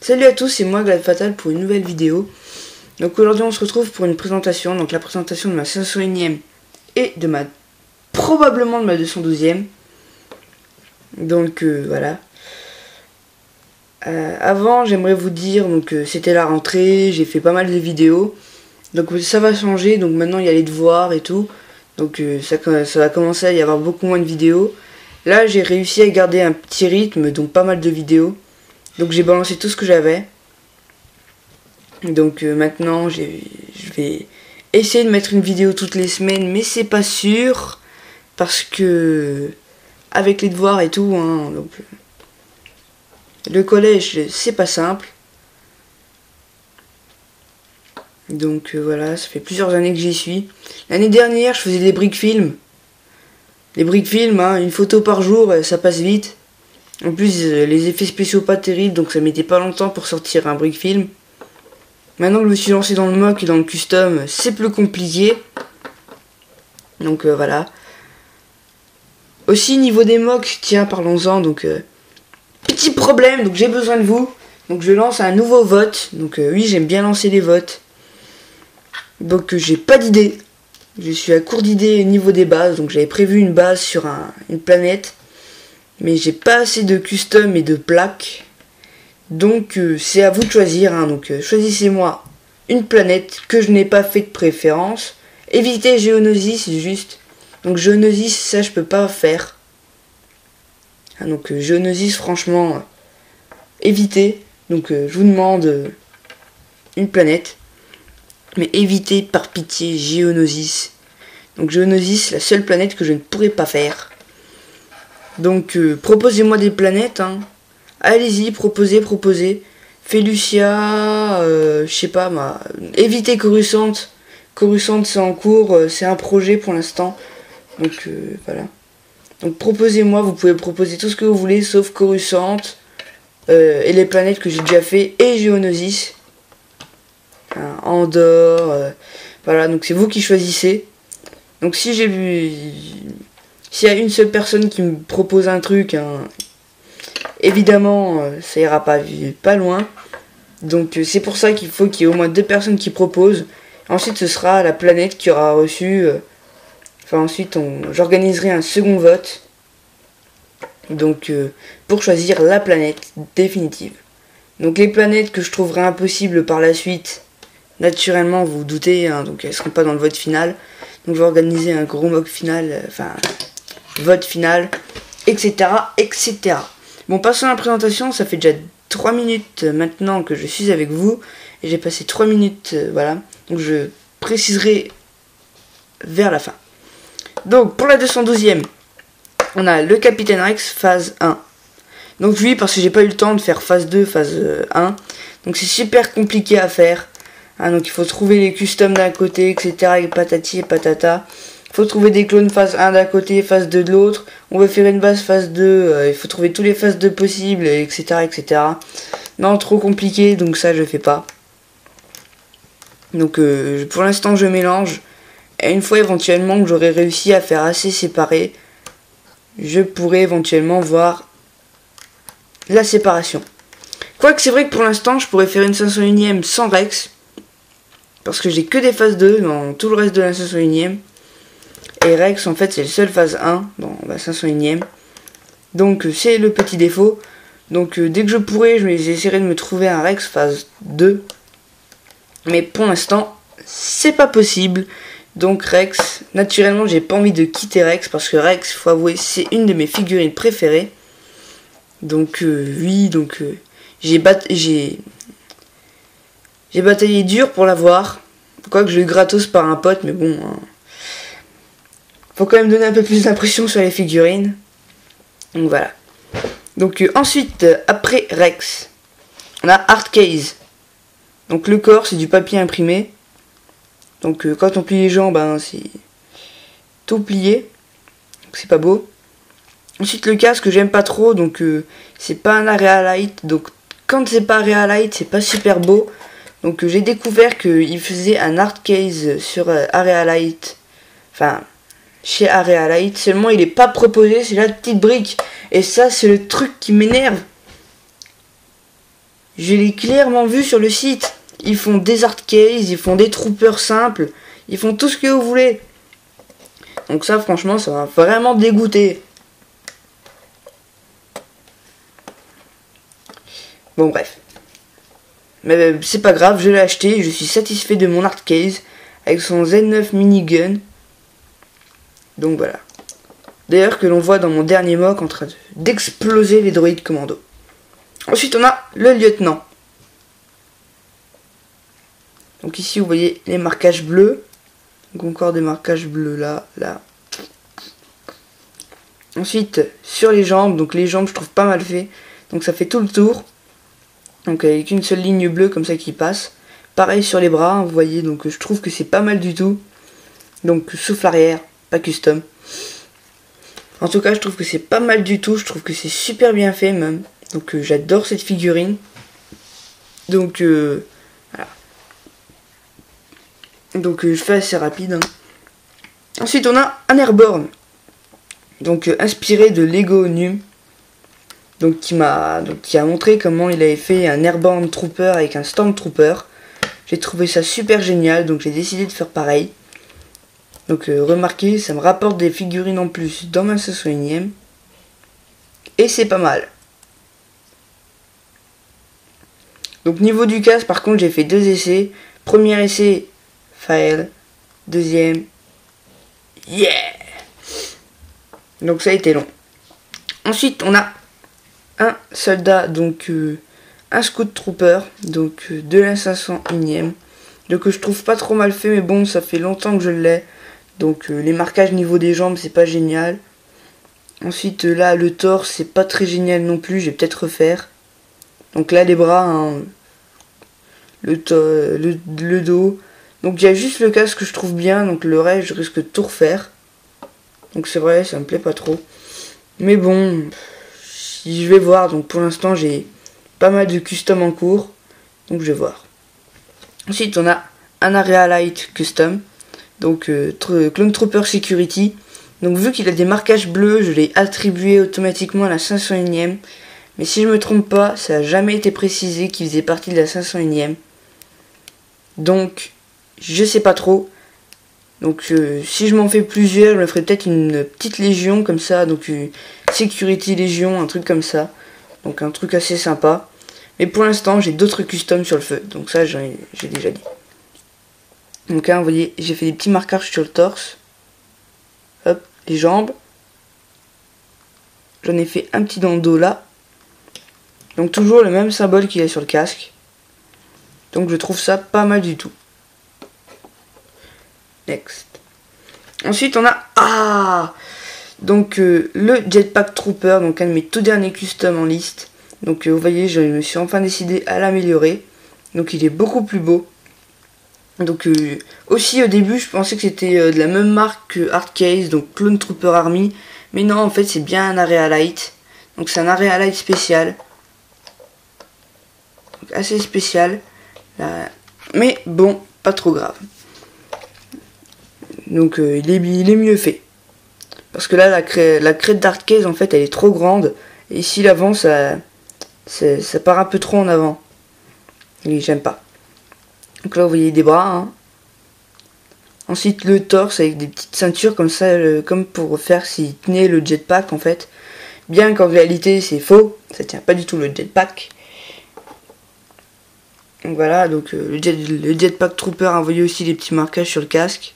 Salut à tous, c'est moi Glad Fatal pour une nouvelle vidéo. Donc aujourd'hui on se retrouve pour une présentation, donc la présentation de ma 501ème et de ma probablement de ma 212ème. Donc voilà. Avant j'aimerais vous dire, donc c'était la rentrée, j'ai fait pas mal de vidéos. Donc ça va changer, donc maintenant il y a les devoirs et tout. Donc ça va commencer à y avoir beaucoup moins de vidéos. Là j'ai réussi à garder un petit rythme, donc pas mal de vidéos. Donc j'ai balancé tout ce que j'avais. Donc maintenant je vais essayer de mettre une vidéo toutes les semaines, mais c'est pas sûr parce que avec les devoirs et tout, hein, donc le collège c'est pas simple. Donc voilà, ça fait plusieurs années que j'y suis. L'année dernière je faisais des briques films. Les briques films, hein, une photo par jour, ça passe vite. En plus, les effets spéciaux pas terribles, donc ça mettait pas longtemps pour sortir un brick film. Maintenant que je me suis lancé dans le mock et dans le custom, c'est plus compliqué. Donc voilà. Aussi niveau des mocks, tiens, parlons-en. Donc petit problème, donc j'ai besoin de vous. Donc je lance un nouveau vote. Donc oui, j'aime bien lancer les votes. Donc j'ai pas d'idée. Je suis à court d'idées au niveau des bases. Donc j'avais prévu une base sur une planète. Mais j'ai pas assez de custom et de plaques. Donc c'est à vous de choisir. Hein. Donc choisissez-moi une planète que je n'ai pas fait de préférence. Évitez Geonosis juste. Donc Geonosis, ça je peux pas faire. Ah, donc Geonosis, franchement, évitez. Donc je vous demande une planète. Mais évitez par pitié Geonosis. Donc Geonosis, la seule planète que je ne pourrais pas faire. Donc proposez-moi des planètes, hein. Allez-y, proposez. Felucia, je sais pas, évitez Coruscant. Coruscant c'est en cours, c'est un projet pour l'instant. Donc voilà. Donc proposez-moi, vous pouvez proposer tout ce que vous voulez, sauf Coruscant. Et les planètes que j'ai déjà fait, et Geonosis. Hein, Andorre, voilà, donc c'est vous qui choisissez. Donc si j'ai vu... S'il y a une seule personne qui me propose un truc, hein, évidemment, ça ira pas loin. Donc c'est pour ça qu'il faut qu'il y ait au moins 2 personnes qui proposent. Ensuite, ce sera la planète qui aura reçu... ensuite, j'organiserai un second vote. Donc, pour choisir la planète définitive. Donc les planètes que je trouverai impossibles par la suite, naturellement, vous vous doutez, hein, donc elles ne seront pas dans le vote final. Donc je vais organiser un gros mock final, vote final, etc. etc. Bon, passons à la présentation, ça fait déjà 3 minutes maintenant que je suis avec vous, et j'ai passé 3 minutes, voilà, donc je préciserai vers la fin. Donc, pour la 212ème, on a le Capitaine Rex, phase 1. Donc oui, parce que j'ai pas eu le temps de faire phase 2, phase 1, donc c'est super compliqué à faire, hein, donc il faut trouver les customs d'un côté, etc., et patati et patata. Faut trouver des clones phase 1 d'un côté, phase 2 de l'autre. On veut faire une base phase 2, il faut trouver tous les phases 2 possibles, etc., etc. Non, trop compliqué, donc ça je fais pas. Donc pour l'instant je mélange. Et une fois éventuellement que j'aurai réussi à faire assez séparé, je pourrais éventuellement voir la séparation. Quoique c'est vrai que pour l'instant je pourrais faire une 501ème sans Rex. Parce que j'ai que des phases 2 dans tout le reste de la 501ème. Et Rex en fait c'est le seul phase 1 dans la 501ème. Donc c'est le petit défaut. Donc dès que je pourrai, j'essaierai de me trouver un Rex phase 2. Mais pour l'instant c'est pas possible. Donc Rex, naturellement j'ai pas envie de quitter Rex. Parce que Rex, faut avouer, c'est une de mes figurines préférées. Donc oui, donc j'ai bataillé dur pour l'avoir. Quoique je l'ai eu gratos par un pote, mais bon... Hein. Faut quand même donner un peu plus d'impression sur les figurines. Donc voilà. Donc ensuite, après Rex, on a Hardcase. Donc le corps, c'est du papier imprimé. Donc quand on plie les jambes, c'est tout plié. Donc c'est pas beau. Ensuite le casque, j'aime pas trop. Donc c'est pas un Area Light. Donc quand c'est pas Area Light, c'est pas super beau. Donc j'ai découvert qu'il faisait un Hardcase sur Area Light. Enfin... chez Area Light, seulement il est pas proposé, c'est la petite brique. Et ça c'est le truc qui m'énerve. je l'ai clairement vu sur le site. Ils font des hard cases, ils font des troopers simples, ils font tout ce que vous voulez. Donc ça, franchement, ça va vraiment dégoûter. Bon, bref. Mais c'est pas grave, je l'ai acheté, je suis satisfait de mon hard case avec son Z9 minigun. Donc voilà. D'ailleurs que l'on voit dans mon dernier mock en train d'exploser les droïdes commando. Ensuite on a le lieutenant. Donc ici vous voyez les marquages bleus. Donc encore des marquages bleus là, là. Ensuite sur les jambes, donc les jambes je trouve pas mal fait. Donc ça fait tout le tour. Donc avec une seule ligne bleue comme ça qui passe. Pareil sur les bras, vous voyez, donc je trouve que c'est pas mal du tout. Donc souffle arrière, pas custom. En tout cas je trouve que c'est pas mal du tout, je trouve que c'est super bien fait même. Donc j'adore cette figurine. Donc voilà. Donc je fais assez rapide. Hein. Ensuite on a un Airborne. Donc inspiré de Lego Num. Donc qui a montré comment il avait fait un Airborne Trooper avec un Stormtrooper. J'ai trouvé ça super génial, donc j'ai décidé de faire pareil. Donc remarquez, ça me rapporte des figurines en plus dans ma 501ème. Et c'est pas mal. Donc niveau du casque, par contre, j'ai fait 2 essais. Premier essai, fail. Deuxième, yeah. Donc ça a été long. Ensuite, on a un soldat, donc un Scout Trooper, donc de la 501ème. Donc je trouve pas trop mal fait, mais bon, ça fait longtemps que je l'ai. Donc les marquages niveau des jambes, c'est pas génial. Ensuite là, le torse, c'est pas très génial non plus, je vais peut-être refaire. Donc là, les bras, hein, le dos. Donc il y a juste le casque que je trouve bien, donc le reste, je risque de tout refaire. Donc c'est vrai, ça me plaît pas trop. Mais bon, si je vais voir, donc pour l'instant, j'ai pas mal de custom en cours. Donc je vais voir. Ensuite, on a un Area Light Custom. Donc Clone Trooper Security. Donc vu qu'il a des marquages bleus, je l'ai attribué automatiquement à la 501ème. Mais si je me trompe pas, ça n'a jamais été précisé qu'il faisait partie de la 501ème. Donc je sais pas trop. Donc si je m'en fais plusieurs, je me ferai peut-être une petite légion comme ça. Donc Security Légion, un truc comme ça. Donc un truc assez sympa. Mais pour l'instant, j'ai d'autres customs sur le feu. Donc ça, j'ai déjà dit. Donc là, vous voyez, j'ai fait des petits marquages sur le torse. Hop, les jambes. J'en ai fait un petit dans le dos là. Donc toujours le même symbole qu'il y a sur le casque. Donc je trouve ça pas mal du tout. Next. Ensuite on a donc le Jetpack Trooper, donc un de mes tout derniers customs en liste. Donc vous voyez, je me suis enfin décidé à l'améliorer. Donc il est beaucoup plus beau. Donc aussi au début je pensais que c'était de la même marque que Hardcase, donc Clone Trooper Army. Mais non, en fait c'est bien un Area Light. Donc c'est un Area Light spécial. Donc, assez spécial. Là. Mais bon, pas trop grave. Donc il est mieux fait. Parce que là la crête d'Hardcase en fait elle est trop grande. Et ici l'avant ça part un peu trop en avant. Et j'aime pas. Donc là vous voyez des bras. Hein. Ensuite le torse avec des petites ceintures comme ça, comme pour faire s'il tenait le jetpack en fait. Bien qu'en réalité c'est faux, ça tient pas du tout le jetpack. Donc voilà, donc le jetpack Trooper a envoyé aussi des petits marquages sur le casque.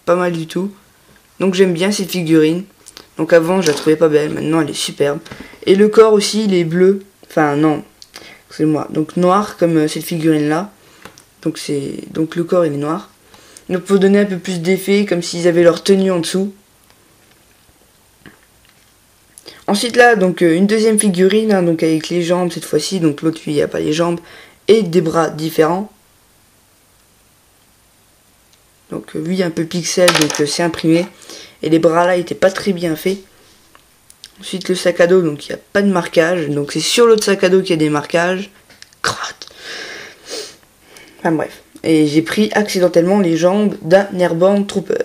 Pas mal du tout. Donc j'aime bien cette figurine. Donc avant je la trouvais pas belle, maintenant elle est superbe. Et le corps aussi il est bleu. Enfin non, c'est moi. Donc noir comme cette figurine là. Donc le corps il est noir. Donc pour donner un peu plus d'effet, comme s'ils avaient leur tenue en dessous. Ensuite là, donc une deuxième figurine, hein, donc avec les jambes cette fois-ci. Donc l'autre lui il n'y a pas les jambes et des bras différents. Donc lui un peu pixel, donc c'est imprimé. Et les bras là étaient pas très bien faits. Ensuite le sac à dos, donc il n'y a pas de marquage. Donc c'est sur l'autre sac à dos qu'il y a des marquages. Crotte. Enfin bref. Et j'ai pris accidentellement les jambes d'un Airborne Trooper.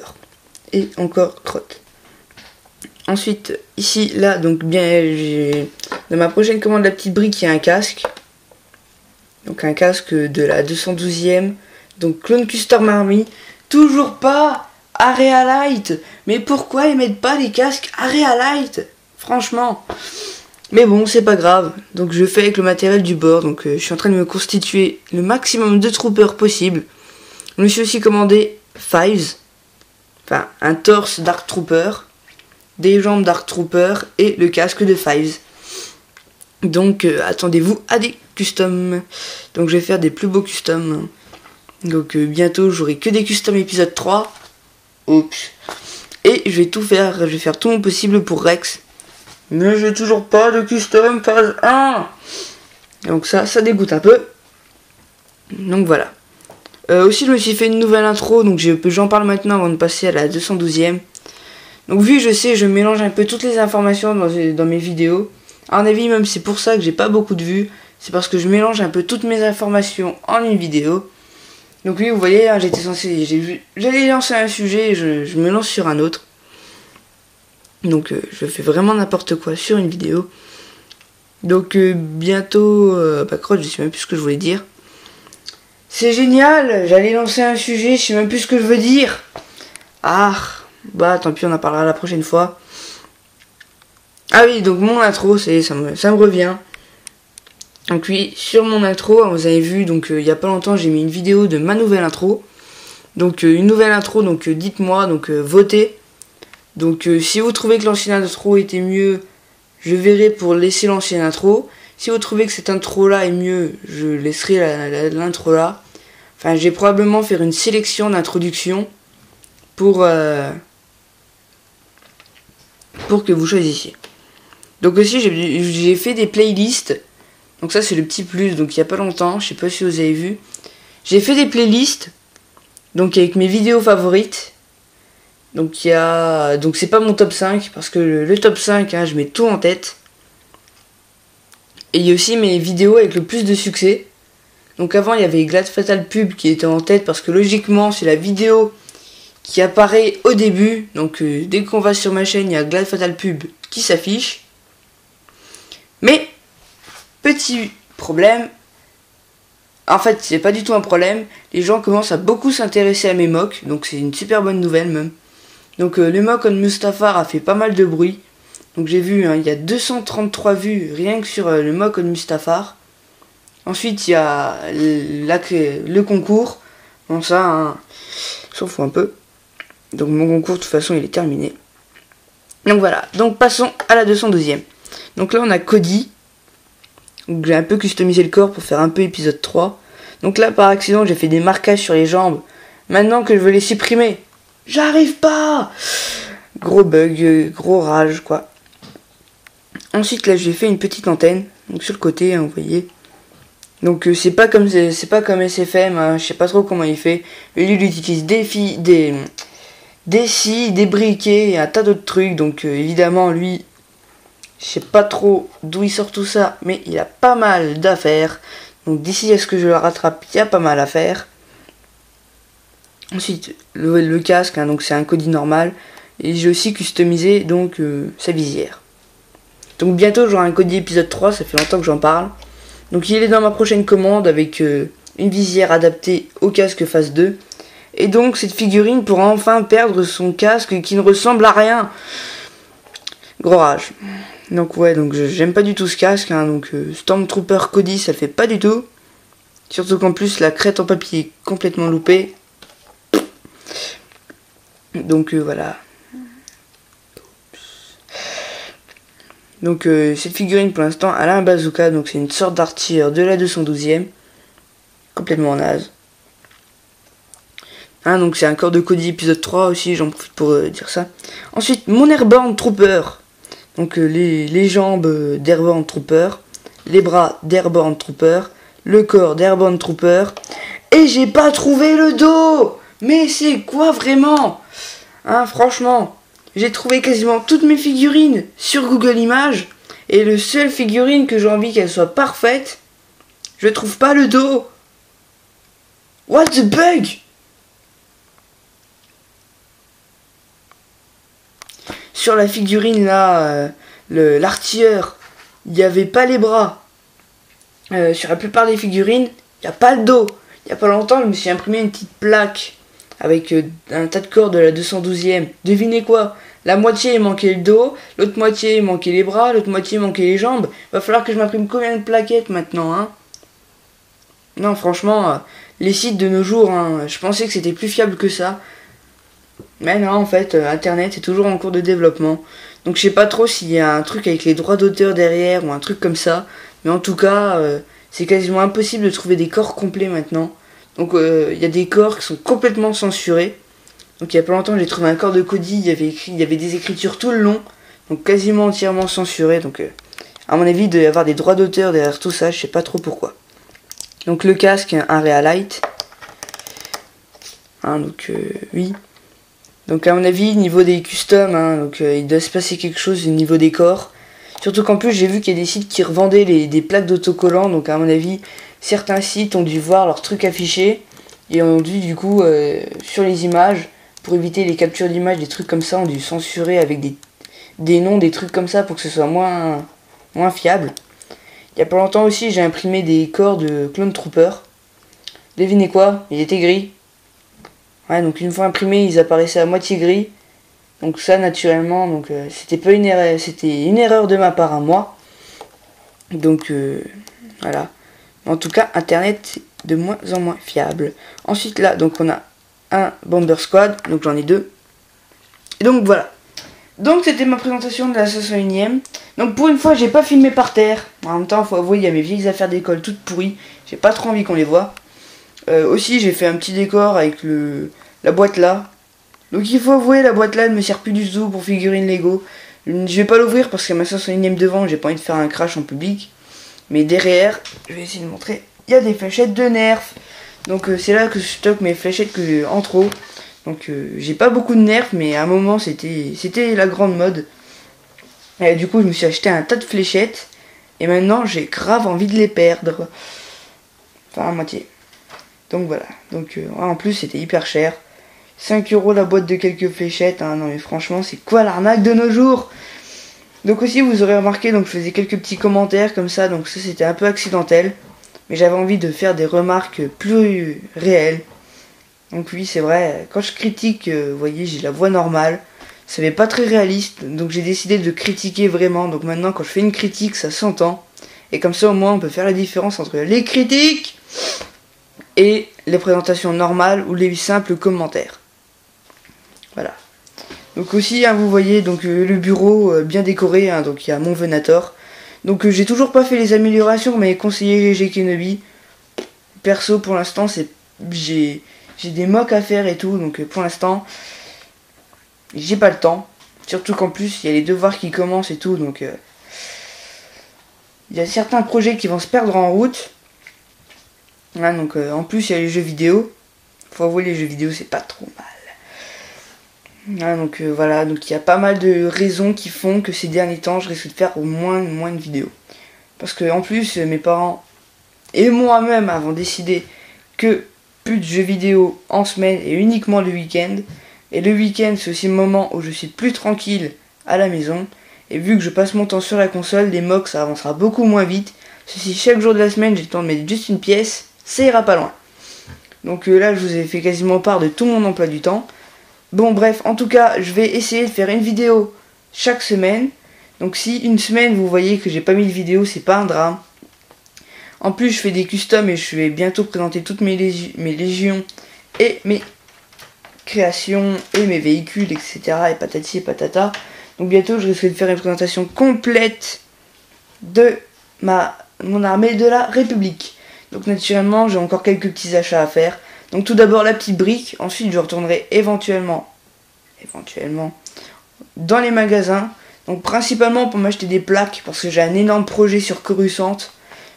Et encore crotte. Ensuite, ici, là, donc bien, dans ma prochaine commande, la petite brique, il y a un casque. Donc un casque de la 212e. Donc Clone Custom Army. Toujours pas Area Light. Mais pourquoi ils mettent pas les casques Area Light? Franchement. Mais bon, c'est pas grave. Donc je fais avec le matériel du bord. Donc je suis en train de me constituer le maximum de troopers possible. Je me suis aussi commandé Fives. Enfin, un torse Dark Trooper. Des jambes Dark Trooper. Et le casque de Fives. Donc attendez-vous à des customs. Donc je vais faire des plus beaux customs. Donc bientôt j'aurai que des customs épisode 3. Oups. Et je vais tout faire. Je vais faire tout mon possible pour Rex. Mais j'ai toujours pas de custom phase 1. Donc ça dégoûte un peu. Donc voilà. Aussi je me suis fait une nouvelle intro. Donc j'en parle maintenant avant de passer à la 212e. Donc vu je sais je mélange un peu toutes les informations dans mes vidéos. À mon avis même c'est pour ça que j'ai pas beaucoup de vues. C'est parce que je mélange un peu toutes mes informations en une vidéo. Donc oui vous voyez hein, j'allais lancer un sujet et je me lance sur un autre. Donc je fais vraiment n'importe quoi sur une vidéo. Donc bientôt... crotte, je sais même plus ce que je voulais dire. C'est génial. J'allais lancer un sujet, je sais même plus ce que je veux dire. Ah, bah tant pis on en parlera la prochaine fois. Ah oui, donc mon intro, ça me revient. Donc oui, sur mon intro, vous avez vu, donc il y a pas longtemps j'ai mis une vidéo de ma nouvelle intro. Donc une nouvelle intro, donc dites-moi, donc votez. Donc si vous trouvez que l'ancienne intro était mieux, je verrai pour laisser l'ancienne intro. Si vous trouvez que cette intro là est mieux, je laisserai l'intro là. Enfin, je vais probablement faire une sélection d'introduction pour que vous choisissiez. Donc aussi j'ai fait des playlists. Donc ça c'est le petit plus, donc il n'y a pas longtemps, je sais pas si vous avez vu. J'ai fait des playlists, donc avec mes vidéos favorites. Donc c'est pas mon top 5 parce que le top 5 hein, je mets tout en tête. Et il y a aussi mes vidéos avec le plus de succès. Donc avant il y avait Glad Fatal Pub qui était en tête parce que logiquement c'est la vidéo qui apparaît au début. Donc dès qu'on va sur ma chaîne il y a Glad Fatal Pub qui s'affiche. Mais petit problème. En fait c'est pas du tout un problème. Les gens commencent à beaucoup s'intéresser à mes mocks. Donc c'est une super bonne nouvelle même. Donc le mock on Mustafar a fait pas mal de bruit. Donc j'ai vu, hein, il y a 233 vues rien que sur le mock on Mustafar. Ensuite il y a le concours. Bon ça, hein, s'en fout un peu. Donc mon concours de toute façon il est terminé. Donc voilà, donc passons à la 212e. Donc là on a Cody. Donc j'ai un peu customisé le corps pour faire un peu épisode 3. Donc là par accident j'ai fait des marquages sur les jambes. Maintenant que je veux les supprimer. J'arrive pas. Gros bug, gros rage quoi. Ensuite là j'ai fait une petite antenne. Donc sur le côté hein, vous voyez. Donc c'est pas comme SFM, hein, je sais pas trop comment il fait. Mais lui il utilise des scies, des briquets et un tas d'autres trucs. Donc évidemment lui, je sais pas trop d'où il sort tout ça. Mais il a pas mal d'affaires. Donc d'ici à ce que je le rattrape, il y a pas mal à faire. Ensuite, le casque, hein, donc c'est un Cody normal. Et j'ai aussi customisé donc sa visière. Donc bientôt j'aurai un Cody épisode 3, ça fait longtemps que j'en parle. Donc il est dans ma prochaine commande avec une visière adaptée au casque phase 2. Et donc cette figurine pourra enfin perdre son casque qui ne ressemble à rien. Gros rage. Donc ouais, donc j'aime pas du tout ce casque. Hein, donc Stormtrooper Cody, ça le fait pas du tout. Surtout qu'en plus la crête en papier est complètement loupée. Donc voilà. Donc cette figurine pour l'instant elle a un bazooka. Donc c'est une sorte d'artilleur de la 212e. Complètement naze. Hein, donc c'est un corps de Cody épisode 3 aussi. J'en profite pour dire ça. Ensuite mon Airborne Trooper. Donc les jambes d'Airborne Trooper. Les bras d'Airborne Trooper. Le corps d'Airborne Trooper. Et j'ai pas trouvé le dos. Mais c'est quoi vraiment? Hein, franchement, j'ai trouvé quasiment toutes mes figurines sur Google Images. Et le seul figurine que j'ai envie qu'elle soit parfaite, je trouve pas le dos. What the bug? Sur la figurine là, l'artilleur, il n'y avait pas les bras. sur la plupart des figurines, il n'y a pas le dos. Il n'y a pas longtemps, je me suis imprimé une petite plaque avec un tas de corps de la 212e. Devinez quoi? La moitié il manquait le dos, l'autre moitié il manquait les bras, l'autre moitié il manquait les jambes. Va falloir que je m'imprime combien de plaquettes maintenant, hein? Non, franchement, les sites de nos jours, hein, je pensais que c'était plus fiable que ça. Mais non, en fait, Internet est toujours en cours de développement. Donc je sais pas trop s'il y a un truc avec les droits d'auteur derrière ou un truc comme ça. Mais en tout cas, c'est quasiment impossible de trouver des corps complets maintenant. Donc il y a des corps qui sont complètement censurés. Donc il y a pas longtemps, j'ai trouvé un corps de Cody, il y avait des écritures tout le long. Donc quasiment entièrement censuré. Donc à mon avis, il doit y avoir des droits d'auteur derrière tout ça, je sais pas trop pourquoi. Donc le casque, un Realite. Hein, donc oui. Donc à mon avis, niveau des customs, hein, donc il doit se passer quelque chose au niveau des corps. Surtout qu'en plus, j'ai vu qu'il y a des sites qui revendaient des plaques d'autocollants. Donc à mon avis, certains sites ont dû voir leurs trucs affichés. Et ont dû du coup, sur les images, pour éviter les captures d'images, des trucs comme ça, ont dû censurer avec des noms, des trucs comme ça pour que ce soit moins fiable. Il y a pas longtemps aussi, j'ai imprimé des corps de Clone Trooper. Devinez quoi? Il était gris. Ouais, donc une fois imprimés, ils apparaissaient à moitié gris. Donc ça, naturellement, donc c'était pas une erreur, c'était une erreur de ma part à moi. Donc voilà. En tout cas, Internet, c'est de moins en moins fiable. Ensuite là, donc on a un Bomber Squad, donc j'en ai deux. Et donc voilà. Donc c'était ma présentation de la 501ème. Donc pour une fois, j'ai pas filmé par terre. En même temps, faut avouer, il y a mes vieilles affaires d'école toutes pourries. J'ai pas trop envie qu'on les voit. Aussi, j'ai fait un petit décor avec la boîte là. Donc il faut avouer, la boîte là ne me sert plus du tout pour figurines Lego. Je vais pas l'ouvrir parce que ma 501ème devant, j'ai pas envie de faire un crash en public. Mais derrière, je vais essayer de montrer, il y a des fléchettes de Nerf. Donc c'est là que je stocke mes fléchettes que j'ai en trop. Donc j'ai pas beaucoup de Nerf, mais à un moment c'était la grande mode. Et du coup je me suis acheté un tas de fléchettes. Et maintenant j'ai grave envie de les perdre. Enfin à moitié. Donc voilà. Donc en plus c'était hyper cher. 5 € la boîte de quelques fléchettes. Hein. Non mais franchement c'est quoi l'arnaque de nos jours? Donc aussi vous aurez remarqué, donc je faisais quelques petits commentaires comme ça. Donc ça c'était un peu accidentel. Mais j'avais envie de faire des remarques plus réelles. Donc oui, c'est vrai, quand je critique, vous voyez, j'ai la voix normale. Ça fait pas très réaliste, donc j'ai décidé de critiquer vraiment. Donc maintenant, quand je fais une critique, ça s'entend. Et comme ça, au moins, on peut faire la différence entre les critiques et les présentations normales ou les simples commentaires. Voilà. Donc aussi, hein, vous voyez, donc le bureau bien décoré, hein, donc il y a mon Venator. Donc j'ai toujours pas fait les améliorations, mais conseiller GG Kenobi. Perso, pour l'instant, j'ai des mocks à faire et tout, donc pour l'instant, j'ai pas le temps. Surtout qu'en plus, il y a les devoirs qui commencent et tout, donc il y a certains projets qui vont se perdre en route. Hein, donc en plus, il y a les jeux vidéo. Faut avouer, les jeux vidéo, c'est pas trop mal. Hein, donc voilà, donc il y a pas mal de raisons qui font que ces derniers temps, je risque de faire au moins de vidéos. Parce que en plus, mes parents et moi-même avons décidé que plus de jeux vidéo en semaine et uniquement le week-end. Et le week-end, c'est aussi le moment où je suis plus tranquille à la maison. Et vu que je passe mon temps sur la console, les mocks ça avancera beaucoup moins vite. Si chaque jour de la semaine j'ai le temps de mettre juste une pièce, ça ira pas loin. Donc là, je vous ai fait quasiment part de tout mon emploi du temps. Bon bref, en tout cas, je vais essayer de faire une vidéo chaque semaine. Donc si une semaine vous voyez que j'ai pas mis de vidéo, c'est pas un drame. En plus, je fais des customs et je vais bientôt présenter toutes mes légions et mes créations et mes véhicules, etc. et patati et patata. Donc bientôt, je risque de faire une présentation complète de mon armée de la République. Donc naturellement, j'ai encore quelques petits achats à faire. Donc tout d'abord la petite brique. Ensuite, je retournerai éventuellement dans les magasins. Donc principalement pour m'acheter des plaques parce que j'ai un énorme projet sur Coruscant.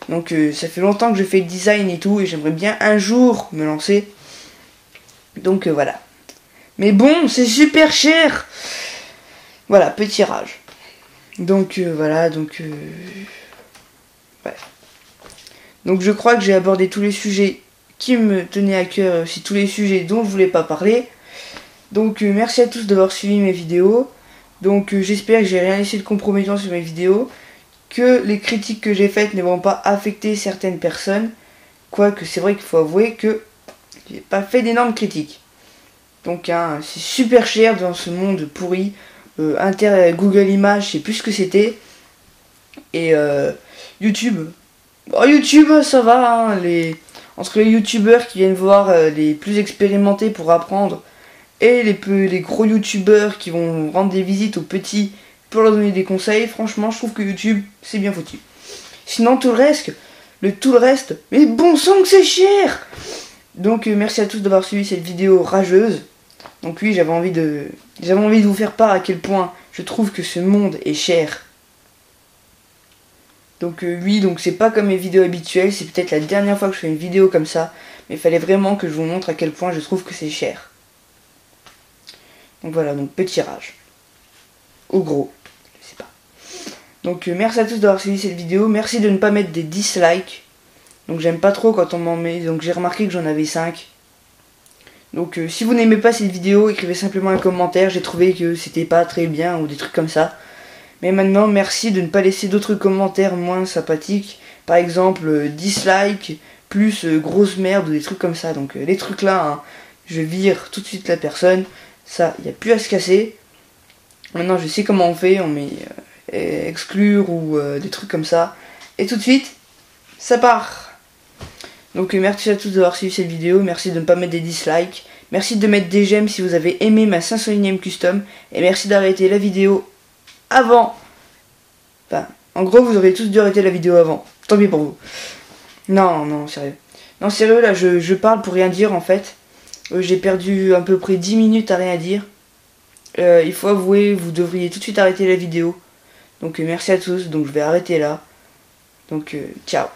Donc ça fait longtemps que je fais le design et tout et j'aimerais bien un jour me lancer. Donc voilà. Mais bon, c'est super cher. Voilà, petit rage. Donc voilà, donc ouais. Donc je crois que j'ai abordé tous les sujets qui me tenaient à cœur et aussi tous les sujets dont je voulais pas parler. Donc merci à tous d'avoir suivi mes vidéos. Donc j'espère que j'ai rien laissé de compromettant sur mes vidéos. que les critiques que j'ai faites ne vont pas affecter certaines personnes. Quoique c'est vrai qu'il faut avouer que j'ai pas fait d'énormes critiques. Donc hein, c'est super cher dans ce monde pourri. Google Images, je sais plus ce que c'était. Et YouTube. Bon, YouTube ça va, hein, entre les youtubeurs qui viennent voir les plus expérimentés pour apprendre et les gros youtubeurs qui vont rendre des visites aux petits pour leur donner des conseils, franchement je trouve que YouTube c'est bien foutu. Sinon tout le reste, mais bon sang que c'est cher. Donc merci à tous d'avoir suivi cette vidéo rageuse. Donc oui, j'avais envie de vous faire part à quel point je trouve que ce monde est cher. Donc oui, donc c'est pas comme mes vidéos habituelles, c'est peut-être la dernière fois que je fais une vidéo comme ça, mais il fallait vraiment que je vous montre à quel point je trouve que c'est cher. Donc voilà, donc petit rage. Ou gros, je sais pas. Donc merci à tous d'avoir suivi cette vidéo, merci de ne pas mettre des dislikes. Donc j'aime pas trop quand on m'en met, donc j'ai remarqué que j'en avais 5. Donc si vous n'aimez pas cette vidéo, écrivez simplement un commentaire, j'ai trouvé que c'était pas très bien ou des trucs comme ça. Mais maintenant, merci de ne pas laisser d'autres commentaires moins sympathiques. Par exemple, dislike, plus grosse merde ou des trucs comme ça. Donc les trucs là, hein, je vire tout de suite la personne. Ça, il n'y a plus à se casser. Maintenant, je sais comment on fait. On met exclure ou des trucs comme ça. Et tout de suite, ça part. Donc merci à tous d'avoir suivi cette vidéo. Merci de ne pas mettre des dislikes. Merci de mettre des j'aime si vous avez aimé ma 501ème custom. Et merci d'arrêter la vidéo avant. Enfin, en gros, vous auriez tous dû arrêter la vidéo avant. Tant pis pour vous. Non, sérieux. Non, sérieux, là, je parle pour rien dire, en fait. J'ai perdu à peu près 10 minutes à rien dire. Il faut avouer, vous devriez tout de suite arrêter la vidéo. Donc, merci à tous. Donc, je vais arrêter là. Donc, ciao.